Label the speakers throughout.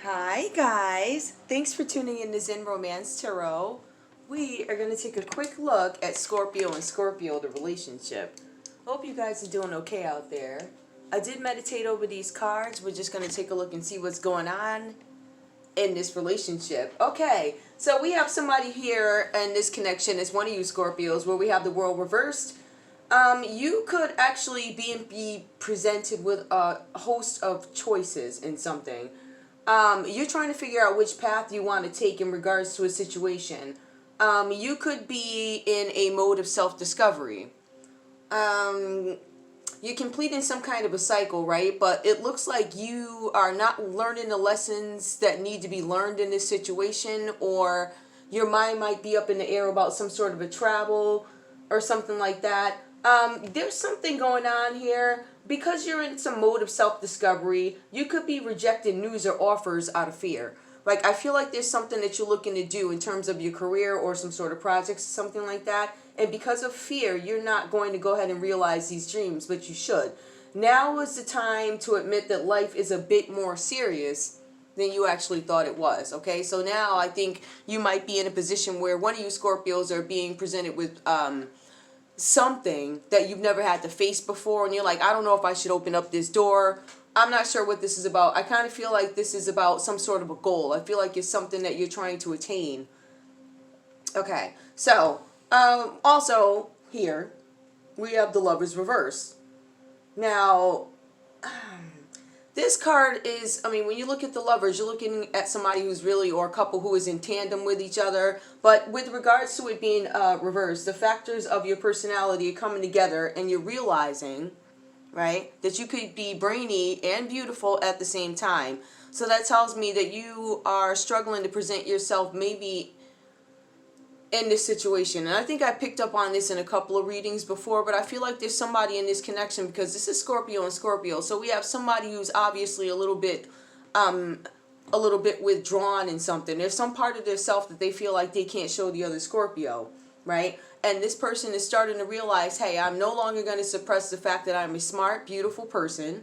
Speaker 1: Hi guys, thanks for tuning in to Zen Romance Tarot. We are going to take a quick look at Scorpio and Scorpio, the relationship. Hope you guys are doing okay out there. I did meditate over these cards. We're just going to take a look and see what's going on in this relationship. Okay, so we have somebody here in this connection. It's one of you Scorpios where we have the world reversed. You could actually be presented with a host of choices in something. You're trying to figure out which path you want to take in regards to a situation. You could be in a mode of self-discovery. You're completing some kind of a cycle, right? But it looks like you are not learning the lessons that need to be learned in this situation, or your mind might be up in the air about some sort of a travel or something like that. There's something going on here. Because you're in some mode of self-discovery, you could be rejecting news or offers out of fear. Like, I feel like there's something that you're looking to do in terms of your career or some sort of projects, something like that. And because of fear, you're not going to go ahead and realize these dreams, but you should. Now is the time to admit that life is a bit more serious than you actually thought it was, okay? So now I think you might be in a position where one of you Scorpios are being presented with something that you've never had to face before, and you're like, I don't know if I should open up this door. I'm not sure what this is about. I kind of feel like this is about some sort of a goal. I feel like it's something that you're trying to attain. Okay, so also here we have the Lovers reverse. Now this card is, I mean, when you look at the Lovers, you're looking at somebody who's really, or a couple who is in tandem with each other. But with regards to it being reversed, the factors of your personality are coming together, and you're realizing, right, that you could be brainy and beautiful at the same time. So that tells me that you are struggling to present yourself maybe in this situation. And I think I picked up on this in a couple of readings before, but I feel like there's somebody in this connection, because this is Scorpio and Scorpio. So we have somebody who's obviously a little bit withdrawn in something. There's some part of their self that they feel like they can't show the other Scorpio, right? And this person is starting to realize, hey, I'm no longer going to suppress the fact that I'm a smart, beautiful person,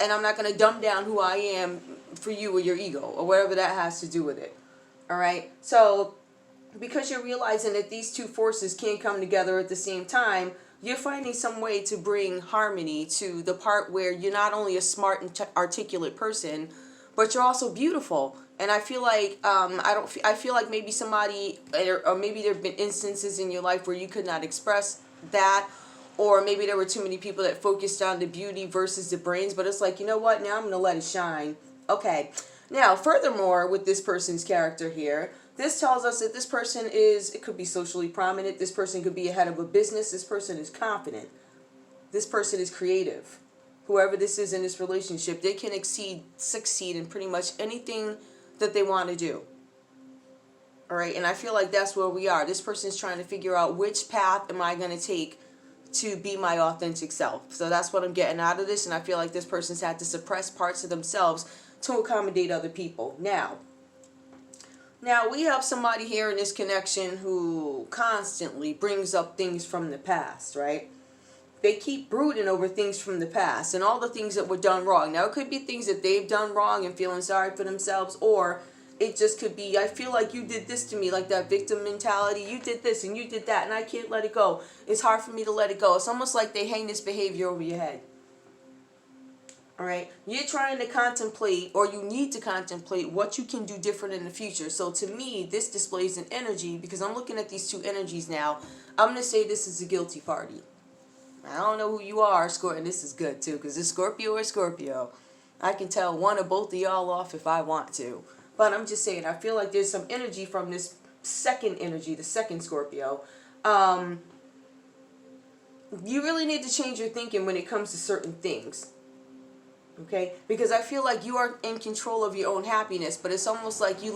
Speaker 1: and I'm not going to dumb down who I am for you or your ego or whatever that has to do with it. All right? So because you're realizing that these two forces can't come together at the same time, you're finding some way to bring harmony to the part where you're not only a smart and articulate person, but you're also beautiful. And I feel like I feel like maybe somebody, or maybe there have been instances in your life where you could not express that, or maybe there were too many people that focused on the beauty versus the brains. But it's like, you know what? Now I'm going to let it shine. Okay. Now, furthermore, with this person's character here, this tells us that this person is, it could be socially prominent. This person could be a head of a business. This person is confident. This person is creative. Whoever this is in this relationship, they can succeed in pretty much anything that they want to do. All right, and I feel like that's where we are. This person is trying to figure out, which path am I going to take to be my authentic self. So that's what I'm getting out of this, and I feel like this person's had to suppress parts of themselves to accommodate other people. Now we have somebody here in this connection who constantly brings up things from the past, right? They keep brooding over things from the past and all the things that were done wrong. Now, it could be things that they've done wrong and feeling sorry for themselves, or it just could be, I feel like you did this to me, like that victim mentality. You did this and you did that, and I can't let it go. It's hard for me to let it go. It's almost like they hang this behavior over your head. All right, you're trying to contemplate, or you need to contemplate, what you can do different in the future. So to me, this displays an energy, because I'm looking at these two energies now. I'm going to say this is a guilty party. I don't know who you are, Scorpio, and this is good too, because it's Scorpio or Scorpio. I can tell one or both of y'all off if I want to. But I'm just saying, I feel like there's some energy from this second energy, the second Scorpio. You really need to change your thinking when it comes to certain things. Okay, because I feel like you are in control of your own happiness, but it's almost like you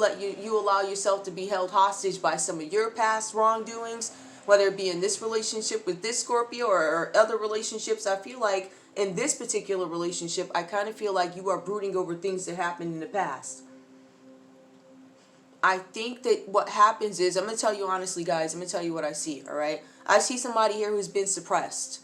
Speaker 1: allow yourself to be held hostage by some of your past wrongdoings, whether it be in this relationship with this Scorpio or other relationships. I feel like in this particular relationship, I kind of feel like you are brooding over things that happened in the past. I think that what happens is, I'm going to tell you honestly, guys, I'm going to tell you what I see, all right? I see somebody here who's been suppressed.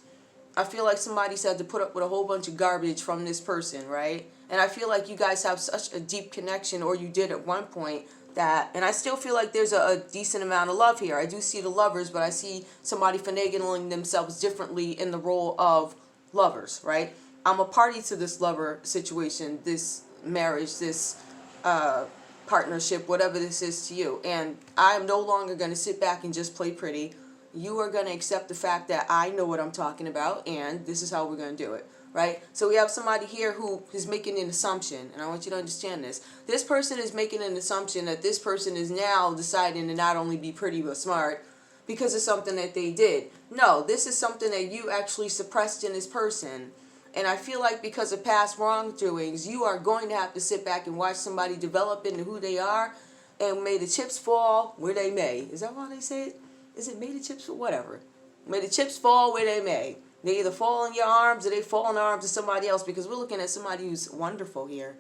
Speaker 1: I feel like somebody's had to put up with a whole bunch of garbage from this person, right? And I feel like you guys have such a deep connection, or you did at one point, that, and I still feel like there's a decent amount of love here. I do see the lovers, but I see somebody finagling themselves differently in the role of lovers, right? I'm a party to this lover situation, this marriage, this partnership, whatever this is to you. And I am no longer going to sit back and just play pretty. You are going to accept the fact that I know what I'm talking about, and this is how we're going to do it, right? So we have somebody here who is making an assumption, and I want you to understand this. This person is making an assumption that this person is now deciding to not only be pretty but smart because of something that they did. No, this is something that you actually suppressed in this person. And I feel like because of past wrongdoings, you are going to have to sit back and watch somebody develop into who they are, and may the chips fall where they may. Is that how they say it? Is it may the chips fall? Whatever. May the chips fall where they may. They either fall in your arms or they fall in the arms of somebody else, because we're looking at somebody who's wonderful here.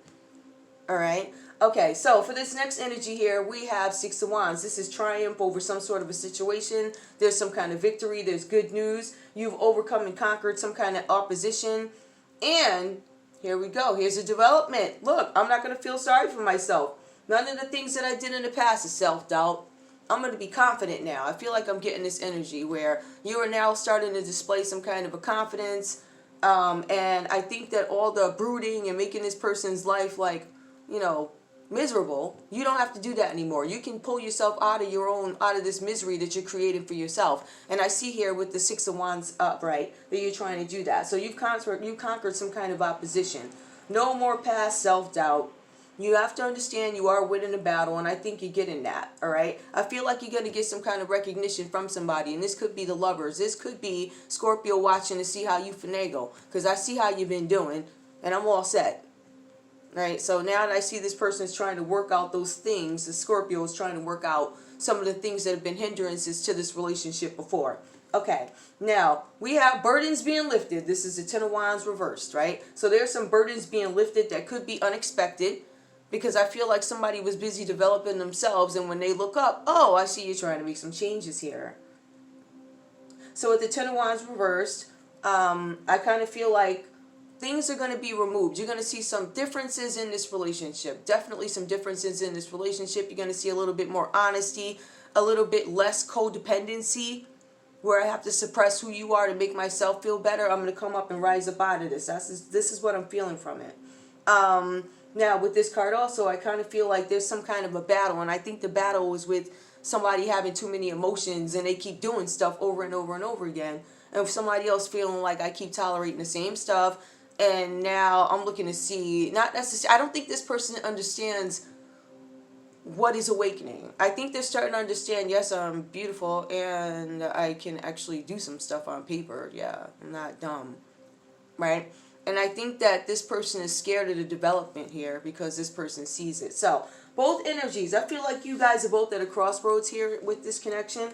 Speaker 1: All right. Okay, so for this next energy here, we have Six of Wands. This is triumph over some sort of a situation. There's some kind of victory. There's good news. You've overcome and conquered some kind of opposition. And here we go. Here's a development. Look, I'm not going to feel sorry for myself. None of the things that I did in the past is self-doubt. I'm going to be confident now. I feel like I'm getting this energy where you are now starting to display some kind of a confidence. And I think that all the brooding and making this person's life like, you know, miserable, you don't have to do that anymore. You can pull yourself out of this misery that you're creating for yourself. And I see here with the Six of Wands upright that you're trying to do that. So you've conquered some kind of opposition. No more past self-doubt. You have to understand you are winning a battle, and I think you're getting that, all right? I feel like you're going to get some kind of recognition from somebody, and this could be the lovers. This could be Scorpio watching to see how you finagle, because I see how you've been doing, and I'm all set. Right, so now that I see this person is trying to work out those things, the Scorpio is trying to work out some of the things that have been hindrances to this relationship before. Okay, now we have burdens being lifted. This is the Ten of Wands reversed, right? So there's some burdens being lifted that could be unexpected, because I feel like somebody was busy developing themselves, and when they look up, oh, I see you're trying to make some changes here. So with the Ten of Wands reversed, I kind of feel like things are going to be removed. You're going to see some differences in this relationship. Definitely some differences in this relationship. You're going to see a little bit more honesty, a little bit less codependency, where I have to suppress who you are to make myself feel better. I'm going to come up and rise up out of this. This is what I'm feeling from it. Now, with this card also, I kind of feel like there's some kind of a battle, and I think the battle was with somebody having too many emotions, and they keep doing stuff over and over and over again. And somebody else feeling like I keep tolerating the same stuff. And now I'm looking to see, not necessarily, I don't think this person understands what is awakening. I think they're starting to understand, yes, I'm beautiful and I can actually do some stuff on paper. Yeah, I'm not dumb, right? And I think that this person is scared of the development here because this person sees it. So both energies, I feel like you guys are both at a crossroads here with this connection.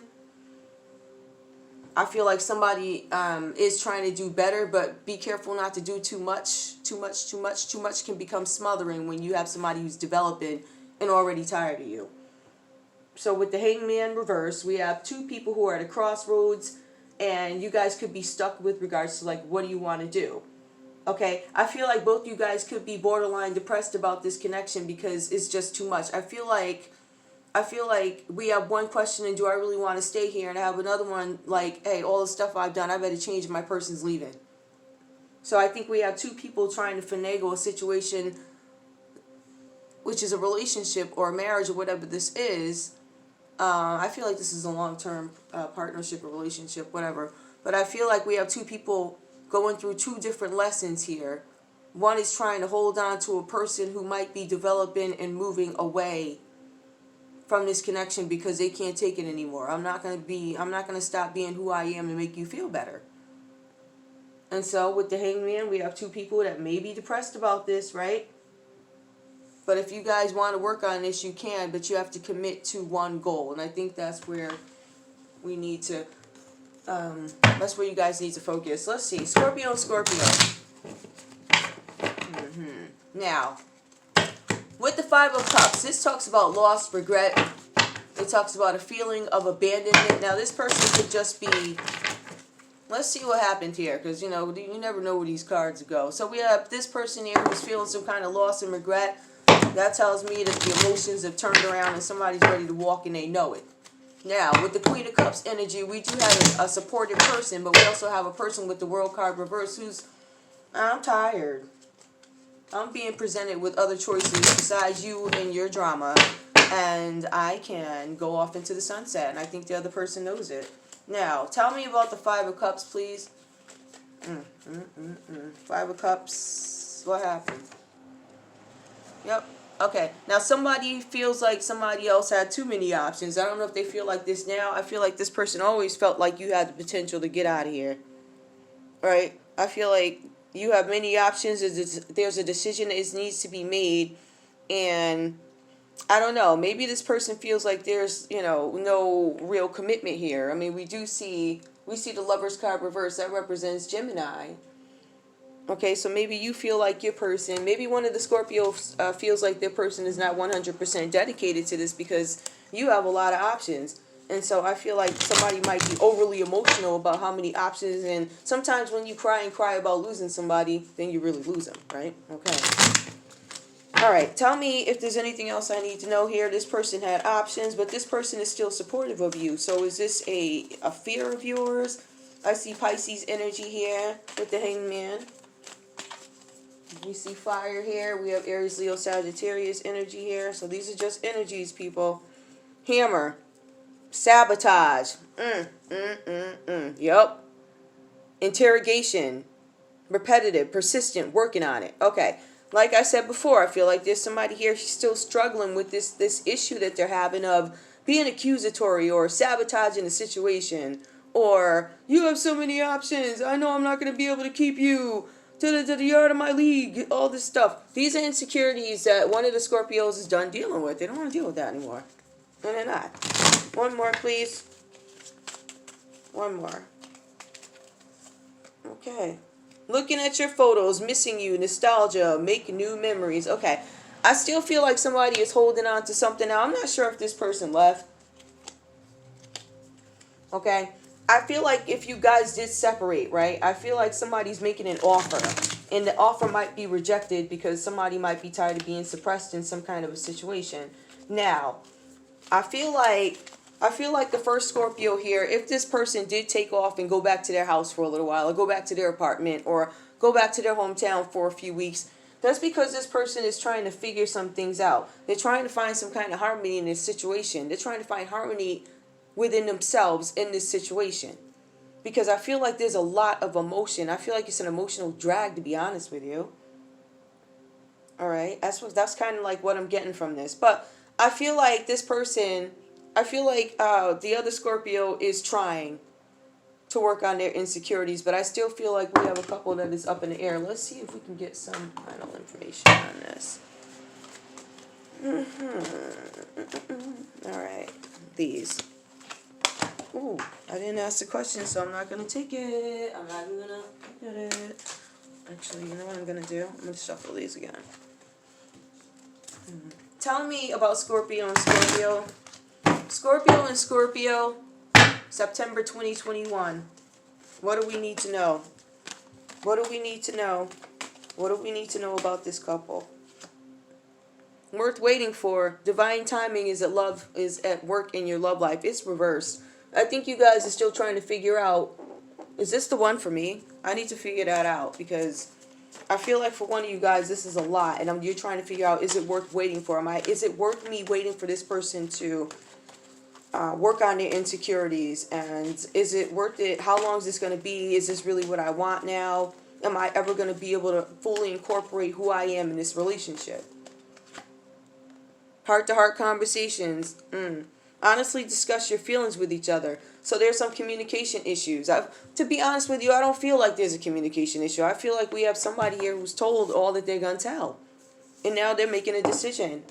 Speaker 1: I feel like somebody is trying to do better, but be careful not to do too much. Too much can become smothering when you have somebody who's developing and already tired of you. So with the Hangman reverse, we have two people who are at a crossroads, and you guys could be stuck with regards to like, what do you want to do? Okay, I feel like both you guys could be borderline depressed about this connection because it's just too much. I feel like we have one question, and do I really want to stay here? And I have another one like, hey, all the stuff I've done, I better change, and my person's leaving. So I think we have two people trying to finagle a situation, which is a relationship or a marriage or whatever this is. I feel like this is a long-term partnership or relationship, whatever. But I feel like we have two people going through two different lessons here. One is trying to hold on to a person who might be developing and moving away from this connection because they can't take it anymore. I'm not going to stop being who I am to make you feel better. And so with the Hangman, we have two people that may be depressed about this, right? But if you guys want to work on this, you can, but you have to commit to one goal. And I think that's where we need to, that's where you guys need to focus. Let's see, Scorpio. Now, with the Five of Cups, this talks about loss, regret. It talks about a feeling of abandonment. Now, this person could just be Let's see what happened here, because, you know, you never know where these cards go. So we have this person here who's feeling some kind of loss and regret. That tells me that the emotions have turned around and somebody's ready to walk and they know it. Now, with the Queen of Cups energy, we do have a supportive person, but we also have a person with the World card reverse who's, I'm tired. I'm being presented with other choices besides you and your drama, and I can go off into the sunset, and I think the other person knows it. Now, tell me about the Five of Cups, please. Five of Cups. What happened? Yep. Okay. Now, somebody feels like somebody else had too many options. I don't know if they feel like this now. I feel like this person always felt like you had the potential to get out of here. Right? I feel like you have many options. There's a decision that needs to be made. And I don't know. Maybe this person feels like there's, you know, no real commitment here. I mean, we see the Lover's card reverse. That represents Gemini. Okay, so maybe you feel like your person, maybe one of the Scorpios feels like their person is not 100% dedicated to this because you have a lot of options. And so I feel like somebody might be overly emotional about how many options. And sometimes when you cry about losing somebody, then you really lose them, right? Okay. All right, tell me if there's anything else I need to know here. This person had options, but this person is still supportive of you. So is this a fear of yours? I see Pisces energy here with the Hangman. We see fire here. We have Aries, Leo, Sagittarius energy here. So these are just energies, people. Hammer. Sabotage. Yep. Interrogation. Repetitive, persistent, working on it. Okay. Like I said before, I feel like there's somebody here still struggling with this issue that they're having of being accusatory or sabotaging the situation. Or, you have so many options. I know I'm not going to be able to keep you. To the yard of my league. All this stuff. These are insecurities that one of the Scorpios is done dealing with. They don't want to deal with that anymore. And they're not. One more, please. One more. Okay. Looking at your photos, missing you, nostalgia, make new memories. Okay. I still feel like somebody is holding on to something. Now, I'm not sure if this person left. Okay. I feel like if you guys did separate, right? I feel like somebody's making an offer. And the offer might be rejected because somebody might be tired of being suppressed in some kind of a situation. Now, I feel like the first Scorpio here, if this person did take off and go back to their house for a little while, or go back to their apartment, or go back to their hometown for a few weeks, that's because this person is trying to figure some things out. They're trying to find some kind of harmony in this situation. They're trying to find harmony within themselves in this situation. Because I feel like there's a lot of emotion. I feel like it's an emotional drag, to be honest with you. All right? That's kind of like what I'm getting from this. But I feel like this person, I feel like the other Scorpio is trying to work on their insecurities, but I still feel like we have a couple that is up in the air. Let's see if we can get some final information on this. All right. These. Ooh, I didn't ask the question, so I'm not going to take it. I'm not even going to get it. Actually, you know what I'm going to do? I'm going to shuffle these again. Tell me about Scorpio and Scorpio. Scorpio and Scorpio, September 2021. What do we need to know? What do we need to know? What do we need to know about this couple? Worth waiting for. Divine timing is at work in your love life. It's reversed. I think you guys are still trying to figure out, is this the one for me? I need to figure that out because I feel like for one of you guys, this is a lot. And you're trying to figure out, is it worth waiting for? Is it worth me waiting for this person to work on their insecurities? And is it worth it? How long is this going to be? Is this really what I want now? Am I ever going to be able to fully incorporate who I am in this relationship? Heart-to-heart conversations. Honestly discuss your feelings with each other. So there's some communication issues. To be honest with you, I don't feel like there's a communication issue. I feel like we have somebody here who's told all that they're going to tell. And now they're making a decision.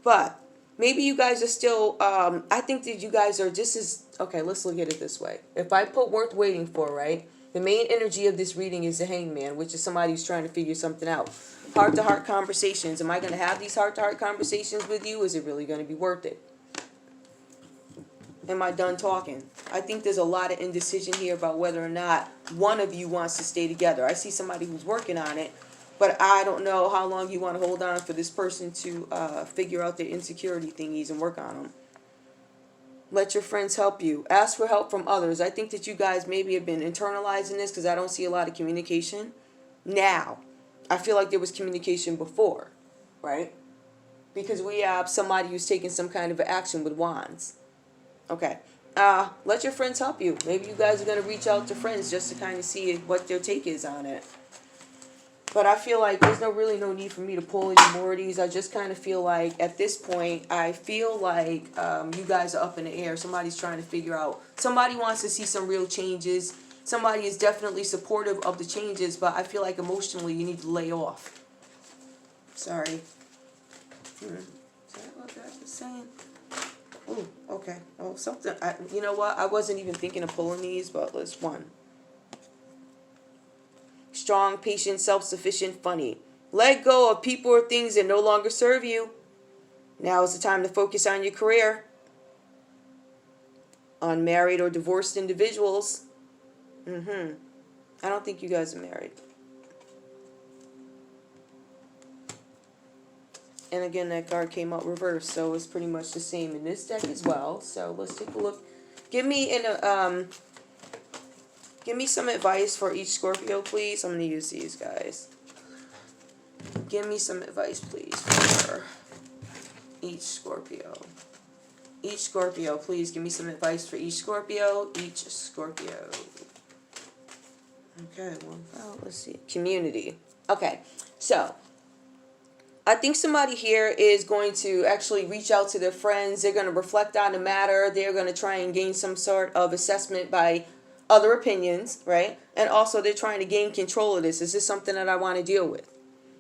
Speaker 1: But maybe you guys are still, I think that you guys are just as, okay, let's look at it this way. If I put worth waiting for, right? The main energy of this reading is the Hangman, which is somebody who's trying to figure something out. Heart-to-heart conversations. Am I going to have these heart-to-heart conversations with you? Is it really going to be worth it? Am I done talking? I think there's a lot of indecision here about whether or not one of you wants to stay together. I see somebody who's working on it, but I don't know how long you want to hold on for this person to figure out their insecurity thingies and work on them. Let your friends help you. Ask for help from others. I think that you guys maybe have been internalizing this because I don't see a lot of communication now. I feel like there was communication before, right? Because we have somebody who's taking some kind of action with wands. Okay. Let your friends help you. Maybe you guys are going to reach out to friends just to kind of see what their take is on it. But I feel like there's really no need for me to pull any more of these. I just kind of feel like at this point, I feel like you guys are up in the air. Somebody's trying to figure out. Somebody wants to see some real changes. Somebody is definitely supportive of the changes, but I feel like emotionally you need to lay off. Sorry. Is that what that was saying? Oh, okay. Oh, something. You know what? I wasn't even thinking of pulling these, but let's one. Strong, patient, self-sufficient, funny. Let go of people or things that no longer serve you. Now is the time to focus on your career. Unmarried or divorced individuals. I don't think you guys are married. And again, that card came out reversed, so it's pretty much the same in this deck as well. So let's take a look. Give me some advice for each Scorpio, please. I'm going to use these guys. Give me some advice, please, for each Scorpio. Each Scorpio, please give me some advice for each Scorpio. Each Scorpio. Okay, well, let's see. Community. Okay, so I think somebody here is going to actually reach out to their friends. They're going to reflect on the matter. They're going to try and gain some sort of assessment by other opinions, right? And also they're trying to gain control of this. Is this something that I want to deal with?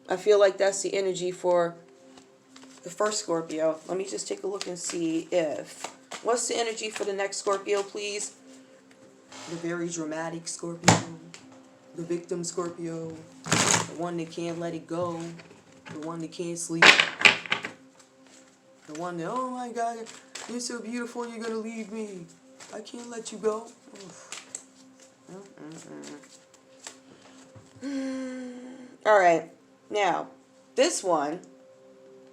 Speaker 1: I feel like that's the energy for the first Scorpio. Let me just take a look and see if... What's the energy for the next Scorpio, please? The very dramatic Scorpio. The victim Scorpio. The one that can't let it go. The one that can't sleep. The one that, oh my God, you're so beautiful, you're going to leave me. I can't let you go. All right. Now, this one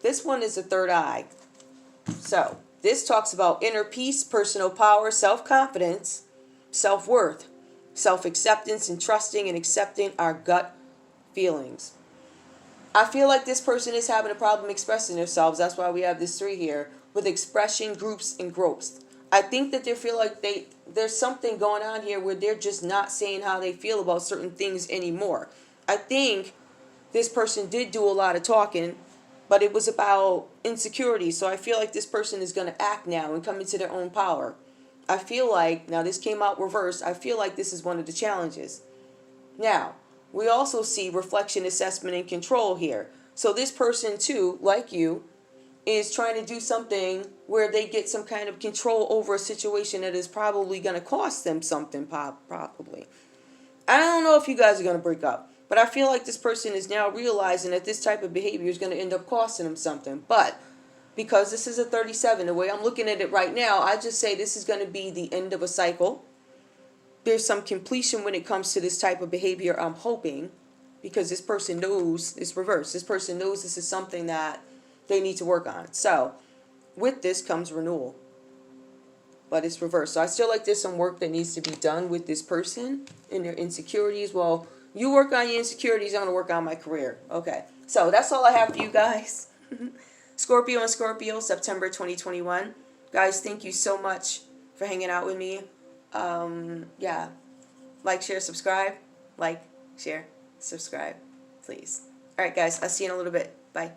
Speaker 1: is the third eye. So, this talks about inner peace, personal power, self-confidence, self-worth, self-acceptance, and trusting and accepting our gut feelings. I feel like this person is having a problem expressing themselves. That's why we have this 3 here with expression, groups, and growths. I think that they feel like there's something going on here where they're just not saying how they feel about certain things anymore. I think this person did do a lot of talking, but it was about insecurity. So I feel like this person is going to act now and come into their own power. I feel like, now this came out reversed, I feel like this is one of the challenges. Now, we also see reflection, assessment, and control here. So this person too, like you, is trying to do something where they get some kind of control over a situation that is probably going to cost them something, probably. I don't know if you guys are going to break up, but I feel like this person is now realizing that this type of behavior is going to end up costing them something. But because this is a 37, the way I'm looking at it right now, I just say this is going to be the end of a cycle. There's some completion when it comes to this type of behavior, I'm hoping, because this person knows it's reversed. This person knows this is something that they need to work on. So with this comes renewal, but it's reversed. So I still like there's some work that needs to be done with this person and their insecurities. Well, you work on your insecurities, I'm going to work on my career. Okay, so that's all I have for you guys. Scorpio and Scorpio, September 2021. Guys, thank you so much for hanging out with me. Yeah, like, share, subscribe. Like, share, subscribe, please. All right, guys, I'll see you in a little bit. Bye.